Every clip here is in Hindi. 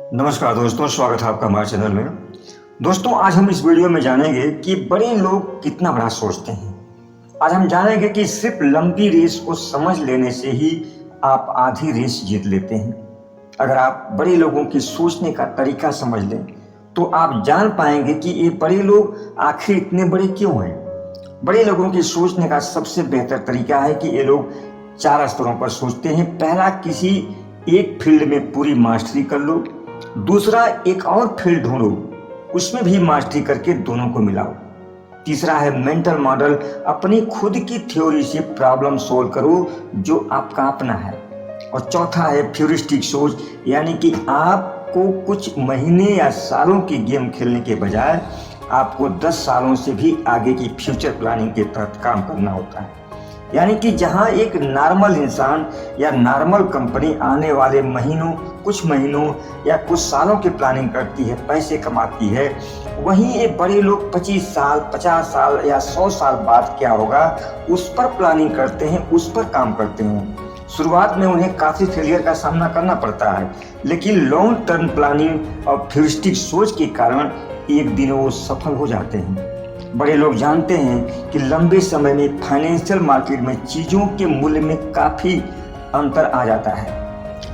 नमस्कार दोस्तों, स्वागत है आपका हमारे चैनल में। दोस्तों, आज हम इस वीडियो में जानेंगे कि बड़े लोग कितना बड़ा सोचते हैं। आज हम जानेंगे कि सिर्फ लंबी रेस को समझ लेने से ही आप आधी रेस जीत लेते हैं। अगर आप बड़े लोगों की सोचने का तरीका समझ लें तो आप जान पाएंगे कि ये बड़े लोग आखिर इतने बड़े क्यों हैं। बड़े लोगों की सोचने का सबसे बेहतर तरीका है कि ये लोग 4 स्तरों पर सोचते हैं। पहला, किसी एक फील्ड में पूरी मास्टरी कर लो। दूसरा, एक और फील्ड ढूंढो, उसमें भी मास्टरी करके दोनों को मिलाओ। तीसरा है मेंटल मॉडल, अपनी खुद की थ्योरी से प्रॉब्लम सोल्व करो जो आपका अपना है। और चौथा है फ्यूरिस्टिक सोच, यानी कि आपको कुछ महीने या सालों की गेम खेलने के बजाय आपको 10 सालों से भी आगे की फ्यूचर प्लानिंग के तहत काम करना होता है। यानी कि जहां एक नॉर्मल इंसान या नॉर्मल कंपनी आने वाले कुछ महीनों या कुछ सालों की प्लानिंग करती है, पैसे कमाती है, वहीं ये बड़े लोग 25 साल, 50 साल या 100 साल बाद क्या होगा उस पर प्लानिंग करते हैं, उस पर काम करते हैं। शुरुआत में उन्हें काफ़ी फेलियर का सामना करना पड़ता है, लेकिन लॉन्ग टर्म प्लानिंग और फ्यूरिस्टिक सोच के कारण एक दिन वो सफल हो जाते हैं। बड़े लोग जानते हैं कि लंबे समय में फाइनेंशियल मार्केट में चीज़ों के मूल्य में काफ़ी अंतर आ जाता है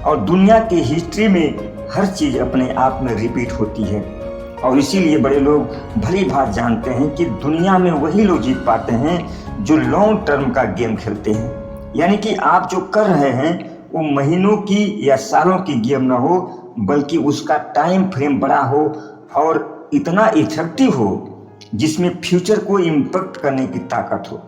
और दुनिया की हिस्ट्री में हर चीज़ अपने आप में रिपीट होती है। और इसीलिए बड़े लोग भली भांति जानते हैं कि दुनिया में वही लोग जीत पाते हैं जो लॉन्ग टर्म का गेम खेलते हैं। यानी कि आप जो कर रहे हैं वो महीनों की या सालों की गेम ना हो, बल्कि उसका टाइम फ्रेम बड़ा हो और इतना इफेक्टिव हो जिसमें फ्यूचर को इम्पैक्ट करने की ताकत हो।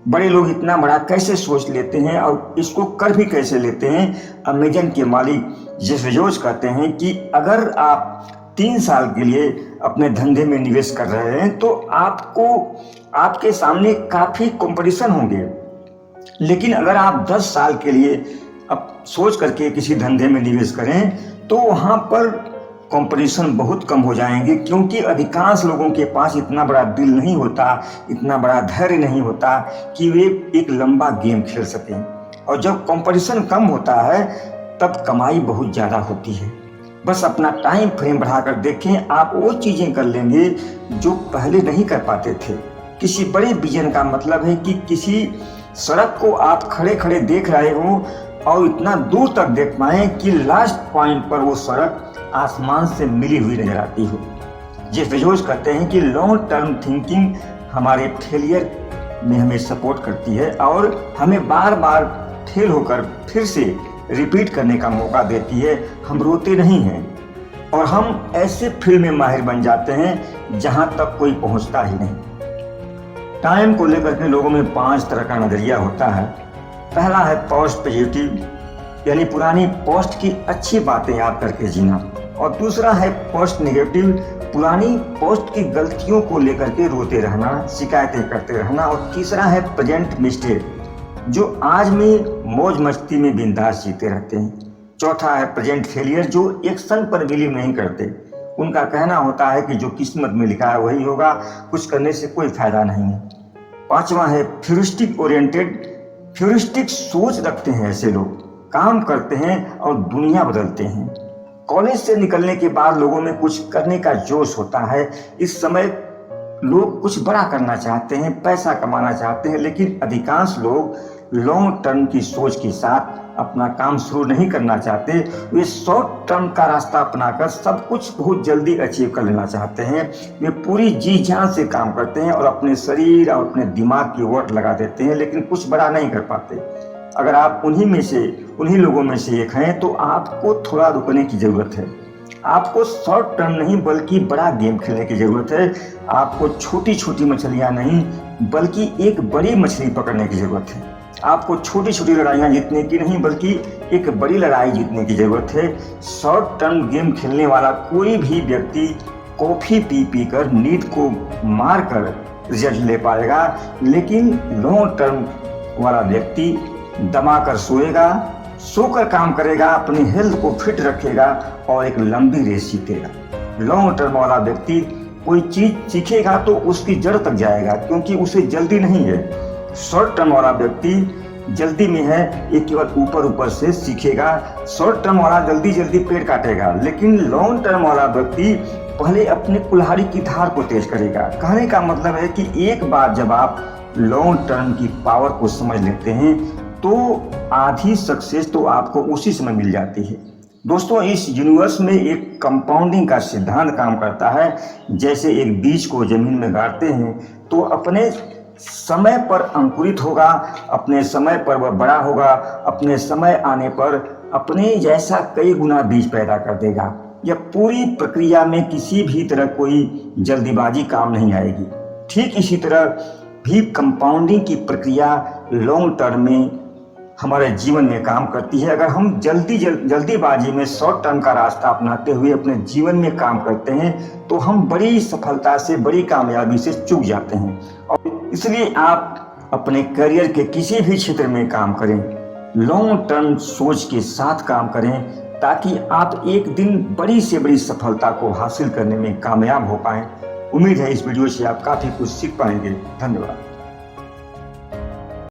बड़े लोग इतना बड़ा कैसे सोच लेते हैं और इसको कर भी कैसे लेते हैं। अमेज़न के मालिक जेफ बेजोस कहते हैं कि अगर आप 3 साल के लिए अपने धंधे में निवेश कर रहे हैं तो आपके सामने काफ़ी कंपटीशन होंगे, लेकिन अगर आप 10 साल के लिए अब सोच करके किसी धंधे में निवेश करें तो वहाँ पर कंपटीशन बहुत कम हो जाएंगे, क्योंकि अधिकांश लोगों के पास इतना बड़ा दिल नहीं होता, इतना बड़ा धैर्य नहीं होता कि वे एक लंबा गेम खेल सकें। और जब कंपटीशन कम होता है तब कमाई बहुत ज़्यादा होती है। बस अपना टाइम फ्रेम बढ़ाकर देखें, आप वो चीज़ें कर लेंगे जो पहले नहीं कर पाते थे। किसी बड़े विजन का मतलब है कि किसी सड़क को आप खड़े खड़े देख रहे हो और इतना दूर तक देख पाएँ कि लास्ट पॉइंट पर वो सड़क आसमान से मिली हुई नजर आती हो। जेफ बेजोस कहते हैं कि लॉन्ग टर्म थिंकिंग हमारे फेलियर में हमें सपोर्ट करती है और हमें बार बार फेल होकर फिर से रिपीट करने का मौका देती है। हम रोते नहीं हैं और हम ऐसे फील्ड में माहिर बन जाते हैं जहां तक कोई पहुंचता ही नहीं। टाइम को लेकर के लोगों में 5 तरह का नजरिया होता है। पहला है पोस्ट पॉजिटिव, यानी पुरानी पोस्ट की अच्छी बातें याद करके जीना। और दूसरा है पोस्ट नेगेटिव, पुरानी पोस्ट की गलतियों को लेकर के रोते रहना, शिकायतें करते रहना। और तीसरा है प्रेजेंट मिस्टेक, जो आज में मौज मस्ती में बिंदास जीते रहते हैं। चौथा है प्रेजेंट फेलियर, जो एक्शन पर बिलीव नहीं करते। उनका कहना होता है कि जो किस्मत में लिखा है वही होगा, कुछ करने से कोई फायदा नहीं है। पांचवा है फ्यूरिस्टिक ओरिएंटेड, फ्यूरिस्टिक सोच रखते हैं ऐसे लोग, काम करते हैं और दुनिया बदलते हैं। कॉलेज से निकलने के बाद लोगों में कुछ करने का जोश होता है। इस समय लोग कुछ बड़ा करना चाहते हैं, पैसा कमाना चाहते हैं, लेकिन अधिकांश लोग लॉन्ग टर्म की सोच के साथ अपना काम शुरू नहीं करना चाहते। वे शॉर्ट टर्म का रास्ता अपनाकर सब कुछ बहुत जल्दी अचीव कर लेना चाहते हैं। वे पूरी जी जान से काम करते हैं और अपने शरीर और अपने दिमाग की वोट लगा देते हैं, लेकिन कुछ बड़ा नहीं कर पाते। अगर आप उन्हीं लोगों में से एक हैं तो आपको थोड़ा रुकने की ज़रूरत है। आपको शॉर्ट टर्म नहीं बल्कि बड़ा गेम खेलने की ज़रूरत है। आपको छोटी छोटी मछलियाँ नहीं बल्कि एक बड़ी मछली पकड़ने की ज़रूरत है। आपको छोटी छोटी लड़ाइयाँ जीतने की नहीं बल्कि एक बड़ी लड़ाई जीतने की ज़रूरत है। शॉर्ट टर्म गेम खेलने वाला कोई भी व्यक्ति कॉफ़ी पी कर नींद को मार कर रिजल्ट ले पाएगा, लेकिन लॉन्ग टर्म वाला व्यक्ति दमा कर सोएगा, सोकर काम करेगा, अपनी हेल्थ को फिट रखेगा और एक लंबी रेस जीतेगा। लॉन्ग टर्म वाला व्यक्ति कोई चीज सीखेगा तो उसकी जड़ तक जाएगा, क्योंकि उसे जल्दी नहीं है। शॉर्ट टर्म वाला व्यक्ति जल्दी में है ये केवल ऊपर ऊपर से सीखेगा। शॉर्ट टर्म वाला जल्दी जल्दी पेड़ काटेगा, लेकिन लॉन्ग टर्म वाला व्यक्ति पहले अपने कुल्हाड़ी की धार को तेज करेगा। कहने का मतलब है कि एक बार जब आप लॉन्ग टर्म की पावर को समझ लेते हैं तो आधी सक्सेस तो आपको उसी समय मिल जाती है। दोस्तों, इस यूनिवर्स में एक कंपाउंडिंग का सिद्धांत काम करता है। जैसे एक बीज को जमीन में गाड़ते हैं तो अपने समय पर अंकुरित होगा, अपने समय पर वह बड़ा होगा, अपने समय आने पर अपने जैसा कई गुना बीज पैदा कर देगा। यह पूरी प्रक्रिया में किसी भी तरह कोई जल्दीबाजी काम नहीं आएगी। ठीक इसी तरह भी कंपाउंडिंग की प्रक्रिया लॉन्ग टर्म में हमारे जीवन में काम करती है। अगर हम जल्दीबाजी में शॉर्ट टर्म का रास्ता अपनाते हुए अपने जीवन में काम करते हैं तो हम बड़ी सफलता से, बड़ी कामयाबी से चूक जाते हैं। और इसलिए आप अपने करियर के किसी भी क्षेत्र में काम करें, लॉन्ग टर्म सोच के साथ काम करें, ताकि आप एक दिन बड़ी से बड़ी सफलता को हासिल करने में कामयाब हो पाएं। उम्मीद है इस वीडियो से आप काफ़ी कुछ सीख पाएंगे। धन्यवाद।